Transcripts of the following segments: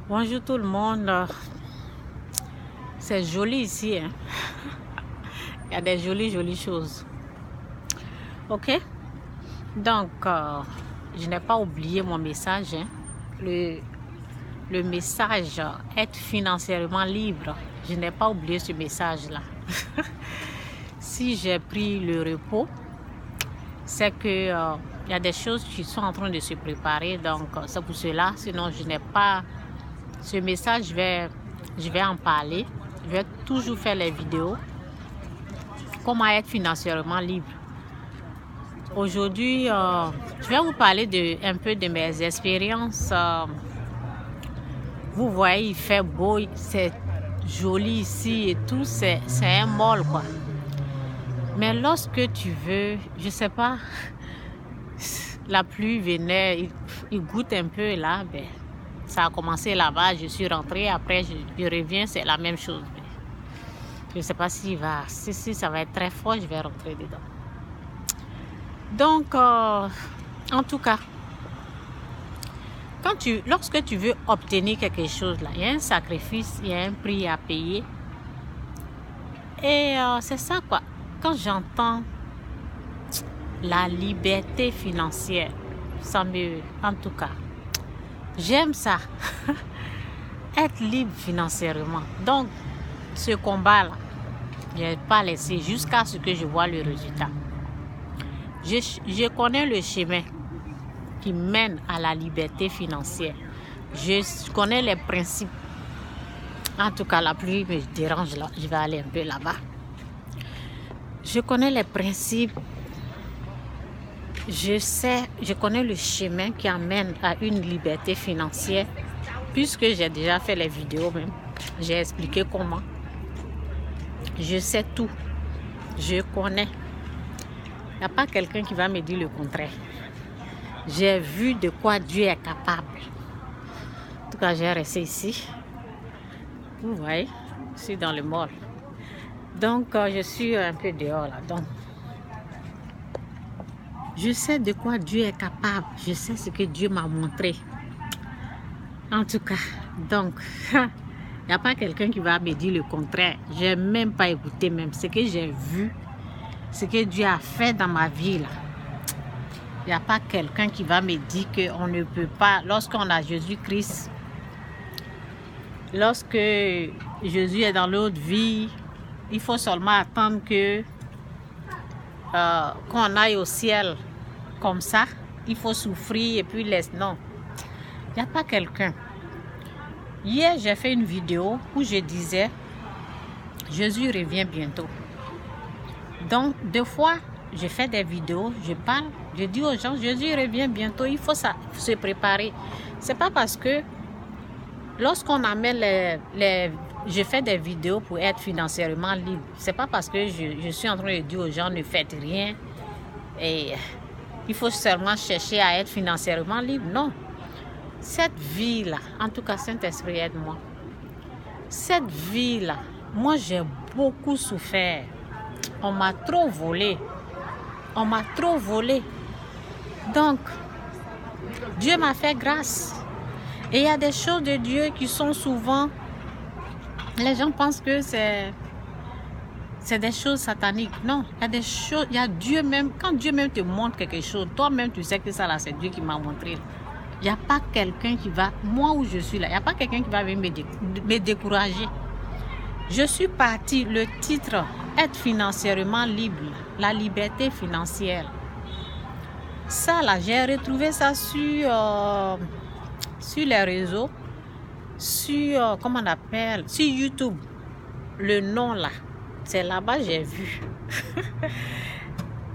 Bonjour tout le monde. C'est joli ici, hein? Il y a des jolies choses. Ok? Donc, je n'ai pas oublié mon message, hein? Le message être financièrement libre. Je n'ai pas oublié ce message-là. Si j'ai pris le repos, c'est que il y a des choses qui sont en train de se préparer. Donc, c'est pour cela. Sinon, je n'ai pas ce message. Je vais en parler. Je vais toujours faire les vidéos. Comment être financièrement libre. Aujourd'hui, je vais vous parler un peu de mes expériences. Vous voyez, il fait beau, c'est joli ici et tout, c'est un mall quoi. Mais lorsque tu veux, je sais pas, la pluie venait, il goûte un peu là, ben, ça a commencé là-bas, je suis rentrée, après je reviens, c'est la même chose. Je ne sais pas si ça va être très fort, je vais rentrer dedans. Donc, en tout cas, lorsque tu veux obtenir quelque chose, là, il y a un sacrifice, il y a un prix à payer. Et c'est ça quoi. Quand j'entends la liberté financière, en tout cas, j'aime ça. Être libre financièrement. Donc, ce combat-là, je ne vais pas laisser jusqu'à ce que je vois le résultat. Je connais le chemin qui mène à la liberté financière. Je connais les principes. En tout cas, la pluie me dérange là. Je vais aller un peu là-bas. Je connais les principes. Je connais le chemin qui amène à une liberté financière. Puisque j'ai déjà fait les vidéos même. J'ai expliqué comment. Je sais tout. Je connais. Il n'y a pas quelqu'un qui va me dire le contraire. J'ai vu de quoi Dieu est capable. En tout cas, j'ai resté ici. Vous voyez, je suis dans le mall. Donc, je suis un peu dehors là. Donc, je sais de quoi Dieu est capable. Je sais ce que Dieu m'a montré. En tout cas, donc, il n'y a pas quelqu'un qui va me dire le contraire. Je n'ai même pas écouté même ce que j'ai vu, ce que Dieu a fait dans ma vie là. Il n'y a pas quelqu'un qui va me dire qu'on ne peut pas, lorsqu'on a Jésus-Christ, lorsque Jésus est dans l'autre vie, il faut seulement attendre qu'on aille au ciel comme ça. Il faut souffrir et puis laisse. Non, il n'y a pas quelqu'un. Hier, j'ai fait une vidéo où je disais, Jésus revient bientôt. Donc, deux fois, je fais des vidéos, je parle, je dis aux gens, Jésus revient bientôt, il faut se préparer. C'est pas parce que lorsqu'on amène je fais des vidéos pour être financièrement libre. C'est pas parce que je suis en train de dire aux gens, ne faites rien et il faut seulement chercher à être financièrement libre. Non. Cette vie-là, en tout cas, Saint-Esprit aide-moi. Cette vie-là, moi j'ai beaucoup souffert. On m'a trop volé. On m'a trop volé. Donc, Dieu m'a fait grâce. Et il y a des choses de Dieu qui sont souvent... Les gens pensent que c'est des choses sataniques. Non, il y a des choses... Il y a Dieu même... Quand Dieu même te montre quelque chose, toi-même tu sais que ça là, c'est Dieu qui m'a montré. Il n'y a pas quelqu'un qui va... Moi où je suis là, il n'y a pas quelqu'un qui va venir me décourager. Je suis partie, le titre, être financièrement libre, la liberté financière. Ça là, j'ai retrouvé ça sur les réseaux, sur, comment on appelle, sur YouTube. Le nom là, c'est là-bas j'ai vu.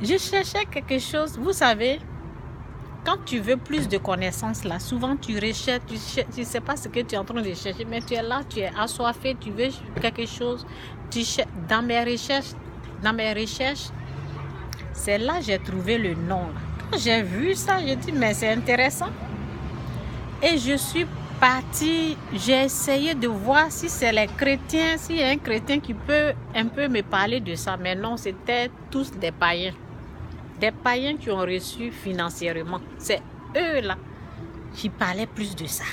Je cherchais quelque chose, vous savez, quand tu veux plus de connaissances là, souvent tu recherches, tu ne sais pas ce que tu es en train de chercher, mais tu es là, tu es assoiffé, tu veux quelque chose. Dans mes recherches, c'est là que j'ai trouvé le nom. Quand j'ai vu ça, j'ai dit, mais c'est intéressant. Et je suis partie, j'ai essayé de voir si c'est les chrétiens, s'il y a un chrétien qui peut un peu me parler de ça. Mais non, c'était tous des païens. Des païens qui ont reçu financièrement. C'est eux là qui parlaient plus de ça.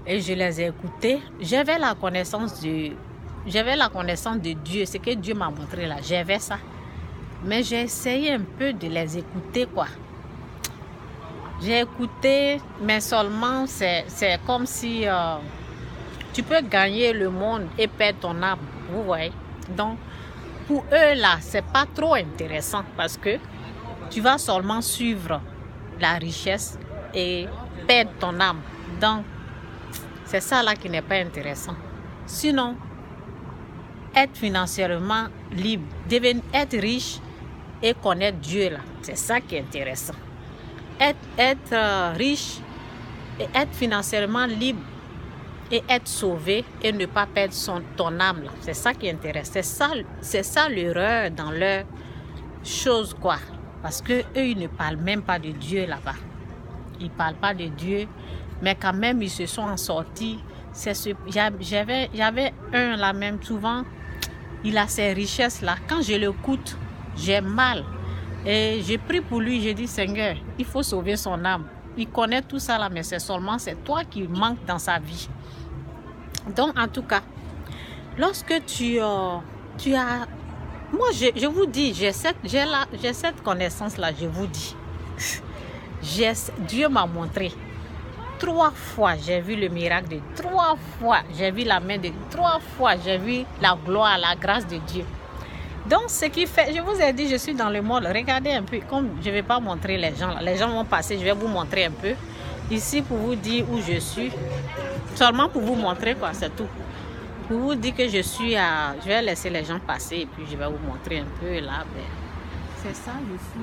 Et je les ai écoutés. J'avais la connaissance de Dieu, ce que Dieu m'a montré là. J'avais ça. Mais j'ai essayé un peu de les écouter, quoi. J'ai écouté, mais seulement c'est comme si tu peux gagner le monde et perdre ton âme. Vous voyez? Donc, pour eux là, c'est pas trop intéressant parce que tu vas seulement suivre la richesse et perdre ton âme. Donc, c'est ça là qui n'est pas intéressant. Sinon, être financièrement libre, être riche et connaître Dieu là, c'est ça qui est intéressant. Être riche et être financièrement libre et être sauvé et ne pas perdre ton âme là, c'est ça qui intéresse. C'est ça l'erreur dans leur chose, quoi. Parce que eux ils ne parlent même pas de Dieu là-bas. Ils parlent pas de Dieu, mais quand même ils se sont en sortis. J'avais un là même, souvent il a ces richesses là. Quand je l'écoute, j'ai mal. Et j'ai prié pour lui, j'ai dit Seigneur, il faut sauver son âme. Il connaît tout ça là, mais c'est toi qui manque dans sa vie. Donc en tout cas, lorsque tu as... Moi je vous dis, j'ai cette connaissance là, je vous dis. Dieu m'a montré. 3 fois, j'ai vu le miracle de 3 fois. J'ai vu la main de 3 fois. J'ai vu la gloire, la grâce de Dieu. Donc, ce qui fait, je vous ai dit, je suis dans le monde. Regardez un peu, comme je ne vais pas montrer les gens. Là. Les gens vont passer, je vais vous montrer un peu. Ici, pour vous dire où je suis. Seulement pour vous montrer, quoi, c'est tout. Pour vous dire que je suis à... Je vais laisser les gens passer et puis je vais vous montrer un peu là. Ben, c'est ça, je suis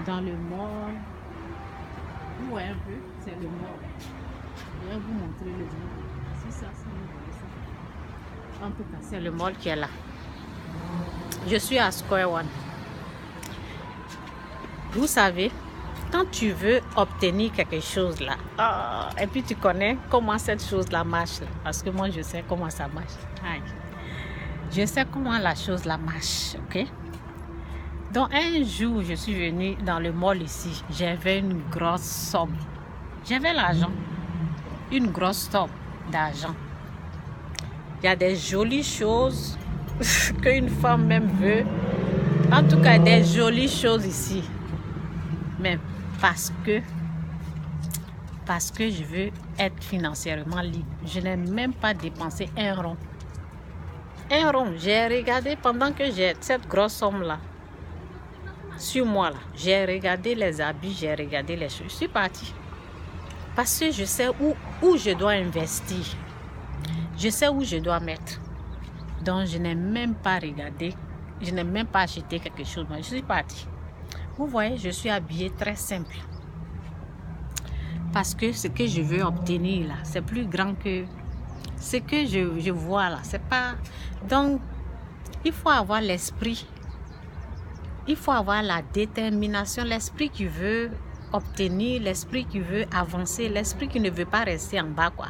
dans le mall. Vous voyez un peu, c'est le mall. Je vais vous montrer le mall. C'est ça, c'est le mall. En tout cas, c'est le mall qui est là. Je suis à Square One. Vous savez, quand tu veux obtenir quelque chose là, et puis tu connais comment cette chose-là marche, là, parce que moi je sais comment ça marche. Aïe. Je sais comment la chose là marche, ok? Donc un jour, je suis venue dans le mall ici, j'avais une grosse somme. J'avais l'argent, une grosse somme d'argent. Il y a des jolies choses qu'une femme même veut. En tout cas, des jolies choses ici. Mais parce que je veux être financièrement libre. Je n'ai même pas dépensé un rond. Un rond. J'ai regardé pendant que j'ai cette grosse somme-là sur moi. J'ai regardé les habits, j'ai regardé les choses. Je suis partie. Parce que je sais où je dois investir. Je sais où je dois mettre. Donc, je n'ai même pas regardé. Je n'ai même pas acheté quelque chose. Mais je suis partie. Vous voyez, je suis habillée très simple. Parce que ce que je veux obtenir là, c'est plus grand que ce que je vois là. C'est pas... Donc, il faut avoir l'esprit. Il faut avoir la détermination. L'esprit qui veut obtenir, l'esprit qui veut avancer, l'esprit qui ne veut pas rester en bas, quoi.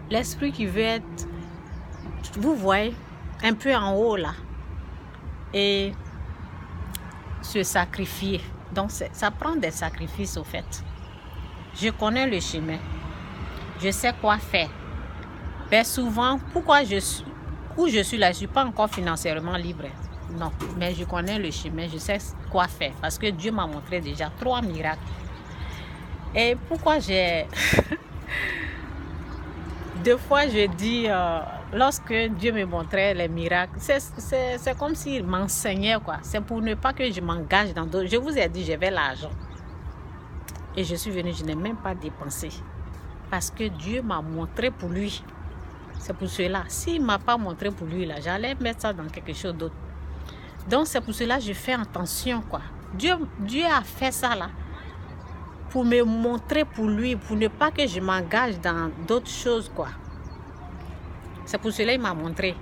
L'esprit qui veut être, vous voyez, un peu en haut là. Et se sacrifier. Donc, ça prend des sacrifices au fait. Je connais le chemin. Je sais quoi faire. Mais souvent, où je suis là, je ne suis pas encore financièrement libre. Non, mais je connais le chemin. Je sais quoi faire. Parce que Dieu m'a montré déjà 3 miracles. Et pourquoi j'ai... 2 fois, je dis, lorsque Dieu me montrait les miracles, c'est comme s'il m'enseignait, quoi. C'est pour ne pas que je m'engage dans d'autres. Je vous ai dit, j'avais l'argent. Et je suis venue, je n'ai même pas dépensé. Parce que Dieu m'a montré pour lui. C'est pour cela. S'il ne m'a pas montré pour lui, là, j'allais mettre ça dans quelque chose d'autre. Donc, c'est pour cela que je fais attention, quoi. Dieu a fait ça, là. Pour me montrer pour lui, pour ne pas que je m'engage dans d'autres choses, quoi. C'est pour cela qu'il m'a montré.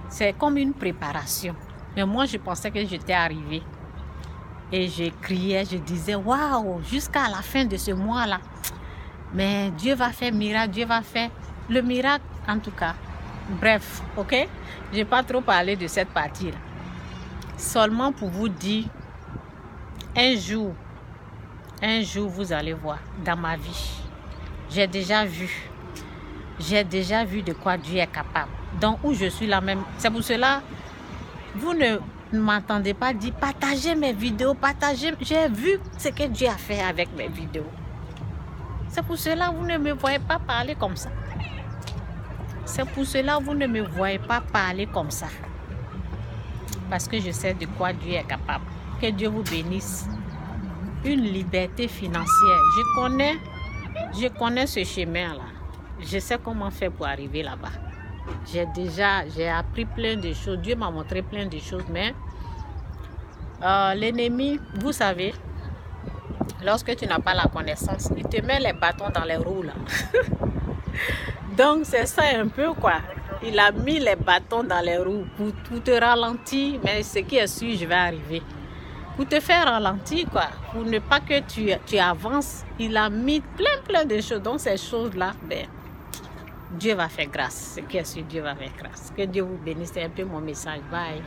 C'est comme une préparation. Mais moi, je pensais que j'étais arrivée. Et je criais, je disais, waouh, jusqu'à la fin de ce mois-là. Mais Dieu va faire miracle, Dieu va faire le miracle, en tout cas. Bref, ok? Je n'ai pas trop parlé de cette partie-là. Seulement pour vous dire, un jour, vous allez voir, dans ma vie, J'ai déjà vu de quoi Dieu est capable. Donc, où je suis là même, c'est pour cela, vous ne m'entendez pas dire partagez mes vidéos, partagez. J'ai vu ce que Dieu a fait avec mes vidéos. C'est pour cela que vous ne me voyez pas parler comme ça. C'est pour cela que vous ne me voyez pas parler comme ça. Parce que je sais de quoi Dieu est capable. Que Dieu vous bénisse. Une liberté financière. Je connais ce chemin-là. Je sais comment faire pour arriver là-bas. J'ai appris plein de choses. Dieu m'a montré plein de choses. Mais l'ennemi, vous savez, lorsque tu n'as pas la connaissance, il te met les bâtons dans les roues là. Donc c'est ça un peu quoi. Il a mis les bâtons dans les roues pour te ralentir. Mais ce qui est sûr, je vais arriver. Pour te faire ralentir quoi. Pour ne pas que tu avances. Il a mis plein de choses. Donc ces choses-là, ben, Dieu va faire grâce. Ce qui est sûr, Dieu va faire grâce. Que Dieu vous bénisse. C'est un peu mon message. Bye.